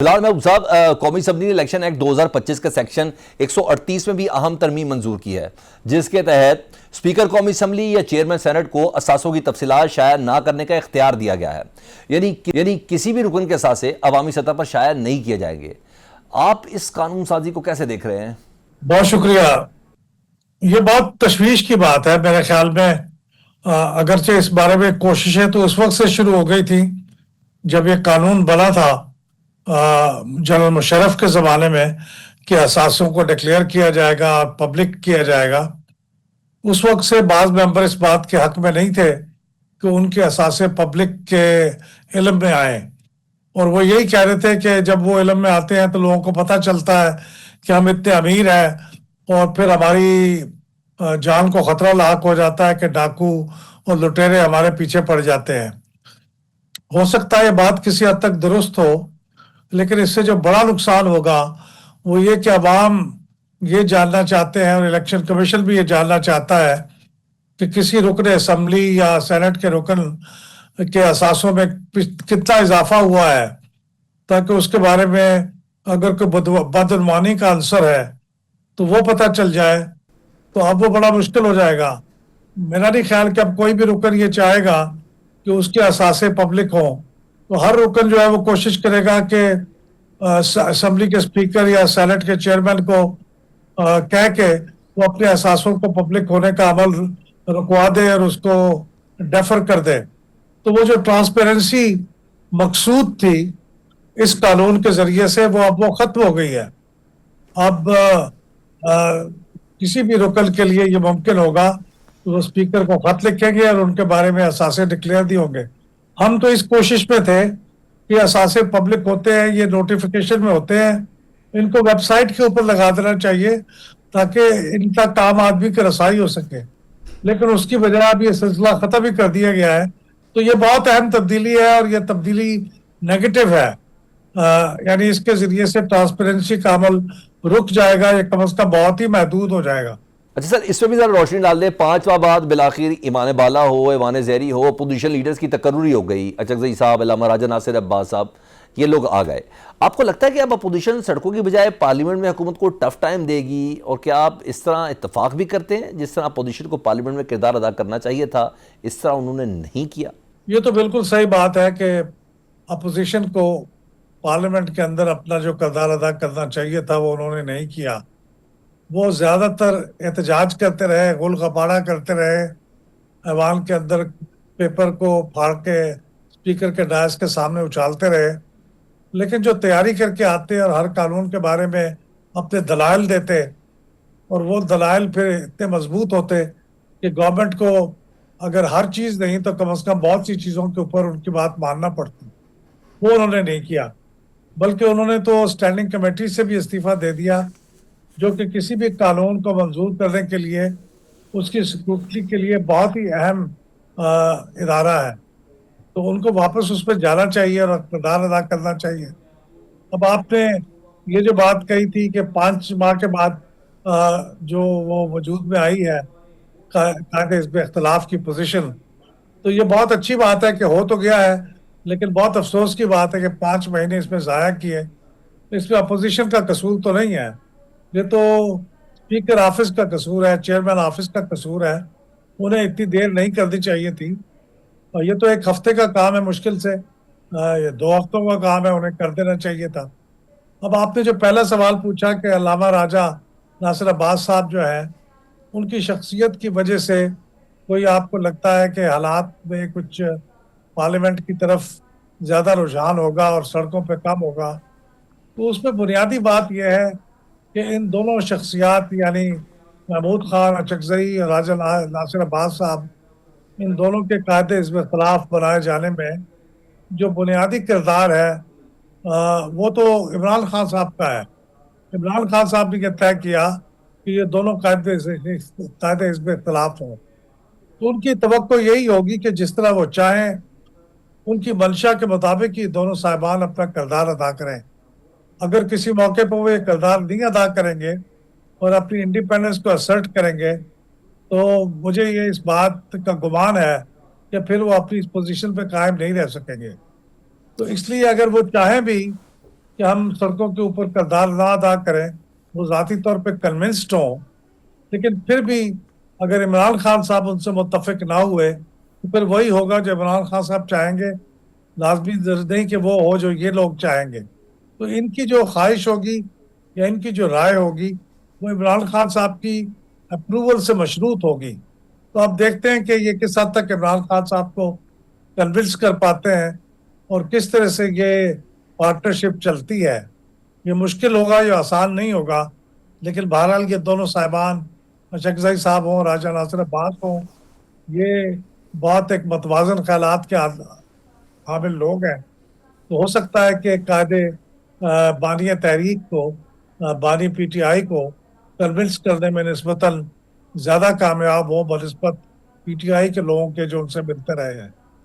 بلال محبوب صاحب، قومی اسمبلی نے الیکشن ایکٹ 2025 کا سیکشن 138 میں بھی اہم ترمیم منظور کی ہے، جس کے تحت اسپیکر قومی اسمبلی یا چیئرمین سینٹ کو اثاثوں کی تفصیلات شائع نہ کرنے کا اختیار دیا گیا ہے، یعنی کسی بھی رکن کے اثاثے عوامی سطح پر شائع نہیں کیے جائیں گے۔ آپ اس قانون سازی کو کیسے دیکھ رہے ہیں؟ بہت شکریہ۔ یہ بہت تشویش کی بات ہے میرے خیال میں۔ اگرچہ اس بارے میں کوششیں تو اس وقت سے شروع ہو گئی تھی جب یہ قانون بنا تھا جنرل مشرف کے زمانے میں کہ اثاثوں کو ڈکلیئر کیا جائے گا، پبلک کیا جائے گا۔ اس وقت سے بعض ممبر اس بات کے حق میں نہیں تھے کہ ان کے اثاثے پبلک کے علم میں آئیں، اور وہ یہی کہہ رہے تھے کہ جب وہ علم میں آتے ہیں تو لوگوں کو پتہ چلتا ہے کہ ہم اتنے امیر ہیں، اور پھر ہماری جان کو خطرہ لاحق ہو جاتا ہے کہ ڈاکو اور لٹیرے ہمارے پیچھے پڑ جاتے ہیں۔ ہو سکتا ہے یہ بات کسی حد تک درست ہو، لیکن اس سے جو بڑا نقصان ہوگا وہ یہ کہ عوام یہ جاننا چاہتے ہیں، اور الیکشن کمیشن بھی یہ جاننا چاہتا ہے کہ کسی رکن اسمبلی یا سینٹ کے رکن کے اثاثوں میں کتنا اضافہ ہوا ہے، تاکہ اس کے بارے میں اگر کوئی بدعنوانی کا عنصر ہے تو وہ پتہ چل جائے۔ تو اب وہ بڑا مشکل ہو جائے گا۔ میرا نہیں خیال کہ اب کوئی بھی رکن یہ چاہے گا کہ اس کے اثاثے پبلک ہوں، تو ہر رکن جو ہے وہ کوشش کرے گا کہ اسمبلی کے اسپیکر یا سینٹ کے چیئرمین کو کہہ کے وہ اپنے اثاثوں کو پبلک ہونے کا عمل رکوا دے اور اس کو ڈیفر کر دے۔ تو وہ جو ٹرانسپیرنسی مقصود تھی اس قانون کے ذریعے سے اب وہ ختم ہو گئی ہے۔ اب کسی بھی رکن کے لیے یہ ممکن ہوگا کہ وہ اسپیکر کو خط لکھیں گے اور ان کے بارے میں اثاثے ڈکلیئر دی ہوں گے۔ ہم تو اس کوشش میں تھے کہ اثاثے پبلک ہوتے ہیں، یہ نوٹیفیکیشن میں ہوتے ہیں، ان کو ویب سائٹ کے اوپر لگا دینا چاہیے تاکہ ان تک عام آدمی کی رسائی ہو سکے، لیکن اس کی بجائے اب یہ سلسلہ ختم ہی کر دیا گیا ہے۔ تو یہ بہت اہم تبدیلی ہے، اور یہ تبدیلی نیگیٹو ہے۔ یعنی اس کے ذریعے سے ٹرانسپیرنسی کا عمل رک جائے گا، یہ کم از کم بہت ہی محدود ہو جائے گا۔ اچھا سر، اس پہ بھی ذرا روشنی ڈال دیں۔ 5 ماہ بعد بالآخر ایمان بالا ہو، ایوان زہری ہو، اپوزیشن لیڈرز کی تقرری ہو گئی، اچکزئی صاحب، علامہ راجہ ناصر عباس صاحب، یہ لوگ آ گئے۔ آپ کو لگتا ہے کہ اب اپوزیشن سڑکوں کی بجائے پارلیمنٹ میں حکومت کو ٹف ٹائم دے گی؟ اور کیا آپ اس طرح اتفاق بھی کرتے ہیں جس طرح اپوزیشن کو پارلیمنٹ میں کردار ادا کرنا چاہیے تھا، اس طرح انہوں نے نہیں کیا؟ یہ تو بالکل صحیح بات ہے کہ اپوزیشن کو پارلیمنٹ کے اندر اپنا جو کردار ادا کرنا چاہیے تھا وہ انہوں نے نہیں کیا۔ وہ زیادہ تر احتجاج کرتے رہے، غل غپاڑہ کرتے رہے، ایوان کے اندر پیپر کو پھاڑ کے اسپیکر کے ڈائس کے سامنے اچھالتے رہے، لیکن جو تیاری کر کے آتے اور ہر قانون کے بارے میں اپنے دلائل دیتے، اور وہ دلائل پھر اتنے مضبوط ہوتے کہ گورنمنٹ کو اگر ہر چیز نہیں تو کم از کم بہت سی چیزوں کے اوپر ان کی بات ماننا پڑتی، وہ انہوں نے نہیں کیا۔ بلکہ انہوں نے تو اسٹینڈنگ کمیٹی سے بھی استعفیٰ دے دیا، جو کہ کسی بھی قانون کو منظور کرنے کے لیے اس کی سیکورٹی کے لیے بہت ہی اہم ادارہ ہے۔ تو ان کو واپس اس پہ جانا چاہیے اور کردار ادا کرنا چاہیے۔ اب آپ نے یہ جو بات کہی تھی کہ 5 ماہ کے بعد جو وہ وجود میں آئی ہے قاعدہ حزب اختلاف کی پوزیشن، تو یہ بہت اچھی بات ہے کہ ہو تو گیا ہے، لیکن بہت افسوس کی بات ہے کہ 5 مہینے اس میں ضائع کیے۔ اس میں اپوزیشن کا قصور تو نہیں ہے، یہ تو اسپیکر آفس کا قصور ہے، چیئرمین آفس کا قصور ہے۔ انہیں اتنی دیر نہیں کرنی چاہیے تھی، اور یہ تو 1 ہفتے کا کام ہے مشکل سے، یہ 2 ہفتوں کا کام ہے، انہیں کر دینا چاہیے تھا۔ اب آپ نے جو پہلا سوال پوچھا کہ علامہ راجہ ناصر عباس صاحب جو ہے، ان کی شخصیت کی وجہ سے کوئی آپ کو لگتا ہے کہ حالات میں کچھ پارلیمنٹ کی طرف زیادہ رجحان ہوگا اور سڑکوں پہ کم ہوگا، تو اس میں بنیادی بات یہ ہے کہ ان دونوں شخصیات یعنی محمود خان اچکزئی اور راجہ ناصر عباس صاحب، ان دونوں کے قائد حزب اختلاف بنائے جانے میں جو بنیادی کردار ہے وہ تو عمران خان صاحب کا ہے۔ عمران خان صاحب نے یہ طے کیا کہ یہ دونوں قائد حزب اختلاف ہوں، تو ان کی توقع یہی ہوگی کہ جس طرح وہ چاہیں ان کی منشا کے مطابق ہی دونوں صاحبان اپنا کردار ادا کریں۔ اگر کسی موقع پر وہ یہ کردار نہیں ادا کریں گے اور اپنی انڈیپینڈنس کو اسرٹ کریں گے، تو مجھے یہ اس بات کا گمان ہے کہ پھر وہ اپنی اس پوزیشن پہ قائم نہیں رہ سکیں گے۔ تو اس لیے اگر وہ چاہیں بھی کہ ہم سڑکوں کے اوپر کردار نہ ادا کریں، وہ ذاتی طور پہ کنونسڈ ہوں، لیکن پھر بھی اگر عمران خان صاحب ان سے متفق نہ ہوئے تو پھر وہی ہوگا جو عمران خان صاحب چاہیں گے، لازمی ضرورت نہیں کہ وہ ہو جو یہ لوگ چاہیں گے. تو ان کی جو خواہش ہوگی یا ان کی جو رائے ہوگی وہ عمران خان صاحب کی اپروول سے مشروط ہوگی. تو آپ دیکھتے ہیں کہ یہ کس حد تک عمران خان صاحب کو کنونس کر پاتے ہیں اور کس طرح سے یہ پارٹنرشپ چلتی ہے. یہ مشکل ہوگا، یہ آسان نہیں ہوگا، لیکن بہرحال یہ دونوں صاحبان، اشرف صاحب ہوں، راجہ ناصر عباس ہوں، یہ بہت ایک متوازن خیالات کے حامل لوگ ہیں. تو ہو سکتا ہے کہ قائد بانی تحریک کو، بانی پی ٹی آئی کو کنونس کرنے میں نسبتاً زیادہ کامیاب ہوں بنسبت پی ٹی آئی کے لوگوں کے جو ان سے ملتے رہے ہیں.